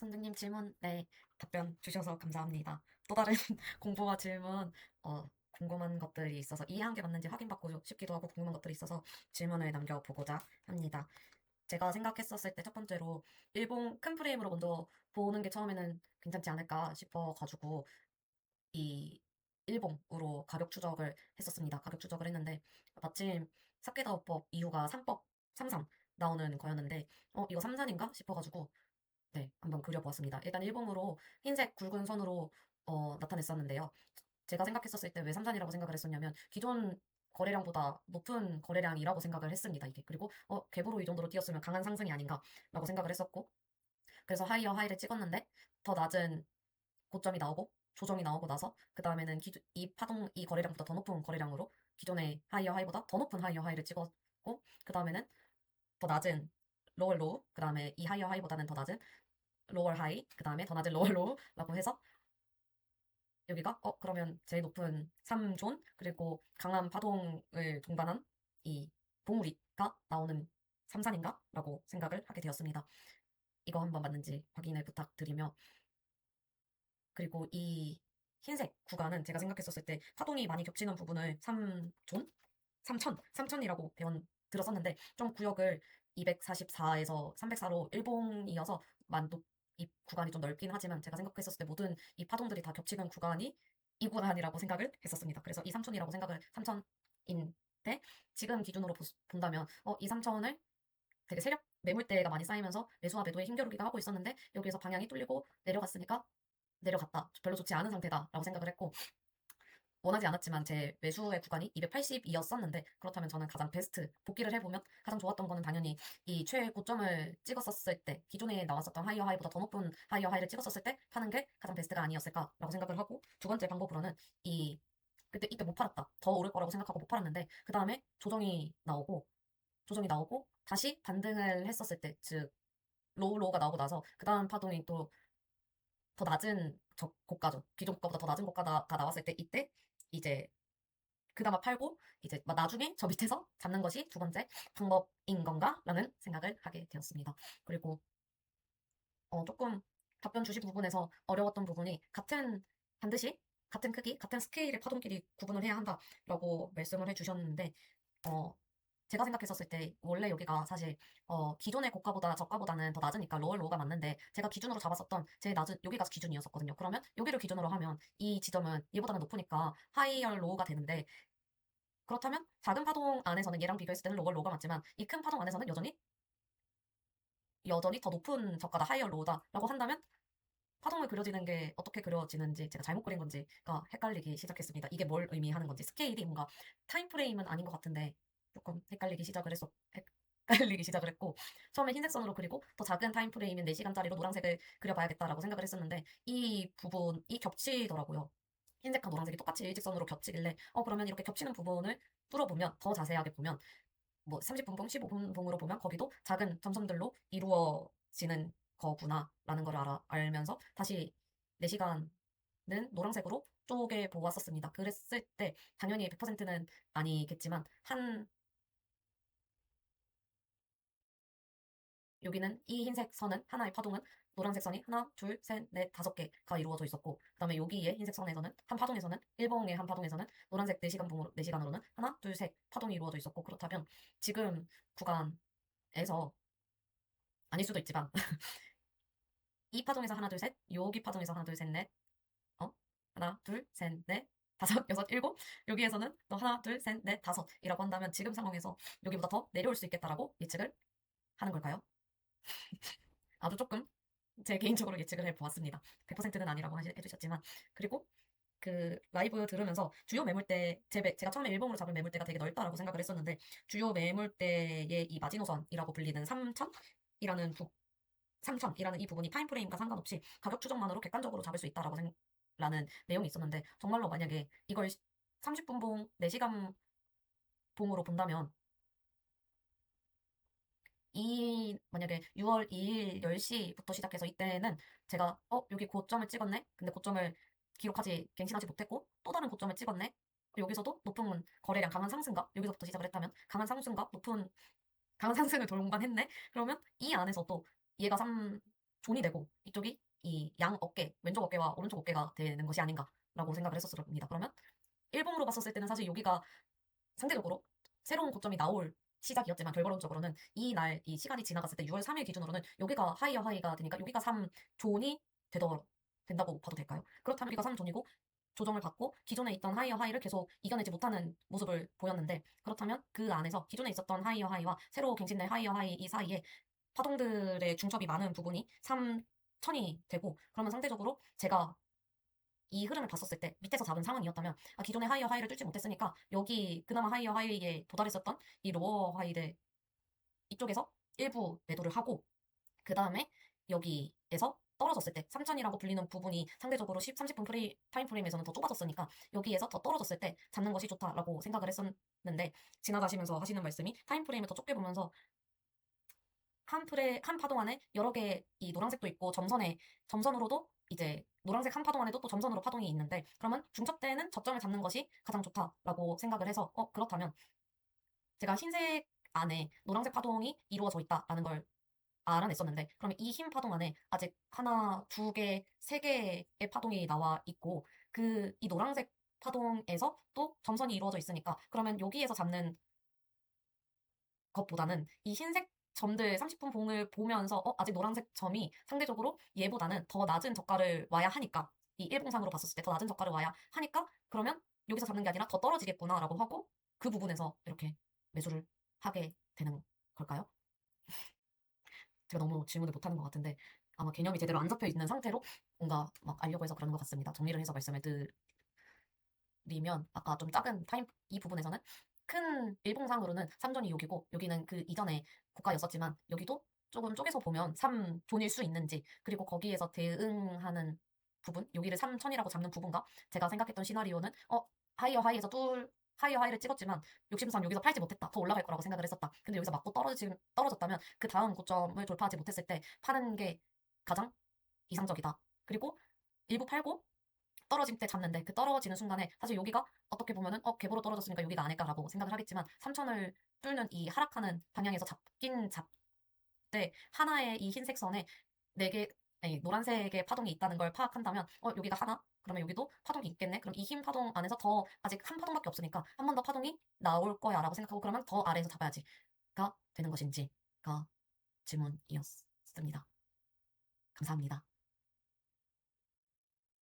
선생님 질문, 네, 답변 주셔서 감사합니다. 또 다른 공부와 질문, 궁금한 것들이 있어서 이해한 게 맞는지 확인받고 싶기도 하고 궁금한 것들이 있어서 질문을 남겨보고자 합니다. 제가 생각했었을 때 첫 번째로 일본 큰 프레임으로 먼저 보는 게 처음에는 괜찮지 않을까 싶어가지고 이 일본으로 가격 추적을 했었습니다. 가격 추적을 했는데 마침 사케다오법 이유가 3법 33 나오는 거였는데 이거 33인가 싶어가지고 네, 한번 그려보았습니다. 일단 일봉으로 흰색 굵은 선으로 나타냈었는데요. 제가 생각했었을 때 왜 삼산이라고 생각을 했었냐면 기존 거래량보다 높은 거래량이라고 생각을 했습니다. 이게 그리고 갭으로 이 정도로 뛰었으면 강한 상승이 아닌가라고 생각을 했었고 그래서 하이어 하이를 찍었는데 더 낮은 고점이 나오고 조정이 나오고 나서 그 다음에는 이 파동 이 거래량보다 더 높은 거래량으로 기존의 하이어 하이보다 더 높은 하이어 하이를 찍었고 그 다음에는 더 낮은 로월 로우 그 다음에 이 하이어 하이보다는 더 낮은 로월 하이, 그 다음에 더 낮은 로월 로우라고 해서 여기가 그러면 제일 높은 3존 그리고 강한 파동을 동반한 이 봉우리가 나오는 삼산인가? 라고 생각을 하게 되었습니다. 이거 한번 맞는지 확인을 부탁드리며 그리고 이 흰색 구간은 제가 생각했었을 때 파동이 많이 겹치는 부분을 3존? 3천이라고 들었었는데 좀 구역을 244에서 304로 일봉이어서 이 구간이 좀 넓긴 하지만 제가 생각했었을 때 모든 이 파동들이 다 겹치는 구간이 이 구간이라고 생각을 했었습니다. 그래서 이 3천이라고 생각을 3천인데 지금 기준으로 본다면 이 3천을 되게 세력 매물대가 많이 쌓이면서 매수와 매도에 힘겨루기가 하고 있었는데 여기에서 방향이 뚫리고 내려갔으니까 내려갔다. 별로 좋지 않은 상태다라고 생각을 했고 원하지 않았지만 제 매수의 구간이 280이었었는데 그렇다면 저는 가장 베스트 복귀를 해보면 가장 좋았던 거는 당연히 이 최고점을 찍었었을 때 기존에 나왔었던 하이어 하이보다 더 높은 하이어 하이를 찍었었을 때 파는 게 가장 베스트가 아니었을까라고 생각을 하고 두 번째 방법으로는 이 그때 이때 못 팔았다 더 오를 거라고 생각하고 못 팔았는데 그 다음에 조정이 나오고 다시 반등을 했었을 때 즉 로우가 나오고 나서 그 다음 파동이 또 더 낮은 고가죠. 기존 고가보다 더 낮은 고가가 나왔을 때 이때 이제 그나마 팔고 이제 나중에 저 밑에서 잡는 것이 두 번째 방법인 건가라는 생각을 하게 되었습니다. 그리고 조금 답변 주신 부분에서 어려웠던 부분이 반드시 같은 크기, 같은 스케일의 파동끼리 구분을 해야 한다라고 말씀을 해주셨는데 어, 제가 생각했었을 때 원래 여기가 사실 기존의 고가보다 저가보다는 더 낮으니까 로월 로우가 맞는데 제가 기준으로 잡았었던 제일 낮은 여기가 기준이었었거든요. 그러면 여기를 기준으로 하면 이 지점은 얘보다는 높으니까 하이얼 로우가 되는데 그렇다면 작은 파동 안에서는 얘랑 비교했을 때는 로월 로우가 맞지만 이 큰 파동 안에서는 여전히 더 높은 저가다 하이얼 로우다라고 한다면 파동을 그려지는 게 어떻게 그려지는지 제가 잘못 그린 건지가 헷갈리기 시작했습니다. 이게 뭘 의미하는 건지 스케일이 뭔가 타임프레임은 아닌 것 같은데 조금 헷갈리기 시작을 했고 처음에 흰색 선으로 그리고 더 작은 타임프레임인 4시간짜리로 노란색을 그려봐야겠다라고 생각을 했었는데 이 부분이 겹치더라고요. 흰색과 노란색이 똑같이 일직선으로 겹치길래 그러면 이렇게 겹치는 부분을 뚫어보면 더 자세하게 보면 뭐 30분봉, 15분봉으로 보면 거기도 작은 점선들로 이루어지는 거구나라는 걸 알면서 다시 4시간은 노란색으로 쪼개 보았었습니다. 그랬을 때 당연히 100%는 아니겠지만 여기는 이 흰색 선은 하나의 파동은 노란색 선이 하나, 둘, 셋, 넷, 5개가 이루어져 있었고 그다음에 여기에 흰색 선에서는 한 파동에서는 일봉의 한 파동에서는 노란색 4시간으로는 하나, 둘, 셋 파동이 이루어져 있었고 그렇다면 지금 구간에서 아닐 수도 있지만 이 파동에서 하나, 둘, 셋, 여기 파동에서 하나, 둘, 셋, 넷, 하나, 둘, 셋, 넷, 다섯, 여섯, 일곱, 여기에서는 또 하나, 둘, 셋, 넷, 다섯이라고 한다면 지금 상황에서 여기보다 더 내려올 수 있겠다라고 예측을 하는 걸까요? 아주 조금 제 개인적으로 예측을 해보았습니다. 100%는 아니라고 해주셨지만 그리고 그 라이브 들으면서 주요 매물대 제가 처음에 일봉으로 잡은 매물대가 되게 넓다라고 생각을 했었는데 주요 매물대의 이 마지노선이라고 불리는 3천이라는 이 부분이 타임프레임과 상관없이 가격 추정만으로 객관적으로 잡을 수 있다라고 라는 내용이 있었는데 정말로 만약에 이걸 30분 봉, 4시간 봉으로 본다면 만약에 6월 2일 10시부터 시작해서 이때는 제가 여기 고점을 찍었네? 근데 고점을 갱신하지 못했고 또 다른 고점을 찍었네? 여기서도 높은 거래량 강한 상승가? 여기서부터 시작을 했다면 강한 상승가? 강한 상승을 동반했네? 그러면 이 안에서도 얘가 존이 되고 이쪽이 이 양 어깨, 왼쪽 어깨와 오른쪽 어깨가 되는 것이 아닌가라고 생각을 했었습니다. 그러면 일봉으로 봤었을 때는 사실 여기가 상대적으로 새로운 고점이 나올 시작이었지만 결과론적으로는 이날 이 시간이 지나갔을 때 6월 3일 기준으로는 여기가 하이어 하이가 되니까 여기가 3존이 된다고 봐도 될까요? 그렇다면 여기가 3존이고 조정을 받고 기존에 있던 하이어 하이를 계속 이겨내지 못하는 모습을 보였는데 그렇다면 그 안에서 기존에 있었던 하이어 하이와 새로 갱신된 하이어 하이 이 사이에 파동들의 중첩이 많은 부분이 3천이 되고 그러면 상대적으로 제가 이 흐름을 봤었을 때 밑에서 잡은 상황이었다면 기존의 하이어 하이를 뚫지 못했으니까 여기 그나마 하이어 하이에 도달했었던 이 로어 하이들 이쪽에서 일부 매도를 하고 그 다음에 여기에서 떨어졌을 때 3000이라고 불리는 부분이 상대적으로 30분 타임 프레임에서는 더 좁아졌으니까 여기에서 더 떨어졌을 때 잡는 것이 좋다라고 생각을 했었는데 지나가시면서 하시는 말씀이 타임 프레임을 더 좁게 보면서 한 파동 안에 여러 개 이 노란색도 있고 점선으로도 이제 노란색 한 파동 안에도 또 점선으로 파동이 있는데 그러면 중첩 때는 저점을 잡는 것이 가장 좋다라고 생각을 해서 그렇다면 제가 흰색 안에 노란색 파동이 이루어져 있다라는 걸 알아냈었는데 그러면 이 흰 파동 안에 아직 하나, 두 개, 세 개의 파동이 나와 있고 이 노란색 파동에서 또 점선이 이루어져 있으니까 그러면 여기에서 잡는 것보다는 이 흰색 점들 30분 봉을 보면서 아직 노란색 점이 상대적으로 얘보다는 더 낮은 저가를 와야 하니까 이 일봉상으로 봤었을 때 더 낮은 저가를 와야 하니까 그러면 여기서 잡는 게 아니라 더 떨어지겠구나라고 하고 그 부분에서 이렇게 매수를 하게 되는 걸까요? 제가 너무 질문을 못하는 것 같은데 아마 개념이 제대로 안 잡혀 있는 상태로 뭔가 막 알려고 해서 그러는 것 같습니다. 정리를 해서 말씀을 드리면 아까 좀 작은 타임 이 부분에서는 큰 일봉상으로는 3존이 여기고 여기는 그 이전에 고가였었지만 여기도 조금 쪼개서 보면 3존일 수 있는지 그리고 거기에서 대응하는 부분 여기를 3000이라고 잡는 부분과 제가 생각했던 시나리오는 하이어 하이에서 하이어 하이를 찍었지만 63 여기서 팔지 못했다. 더 올라갈 거라고 생각을 했었다. 근데 여기서 맞고 떨어졌다면 그 다음 고점을 돌파하지 못했을 때 파는 게 가장 이상적이다. 그리고 일부 팔고 떨어질 때 잡는데 그 떨어지는 순간에 사실 여기가 어떻게 보면은 갭으로 떨어졌으니까 여기가 아닐까라고 생각을 하겠지만 3000을 뚫는 이 하락하는 방향에서 잡긴 잡되 하나의 이 흰색 선에 네 개 아니 노란색의 파동이 있다는 걸 파악한다면 여기가 하나 그러면 여기도 파동이 있겠네 그럼 이 흰 파동 안에서 더 아직 한 파동밖에 없으니까 한 번 더 파동이 나올 거야라고 생각하고 그러면 더 아래에서 잡아야지가 되는 것인지가 질문이었습니다. 감사합니다.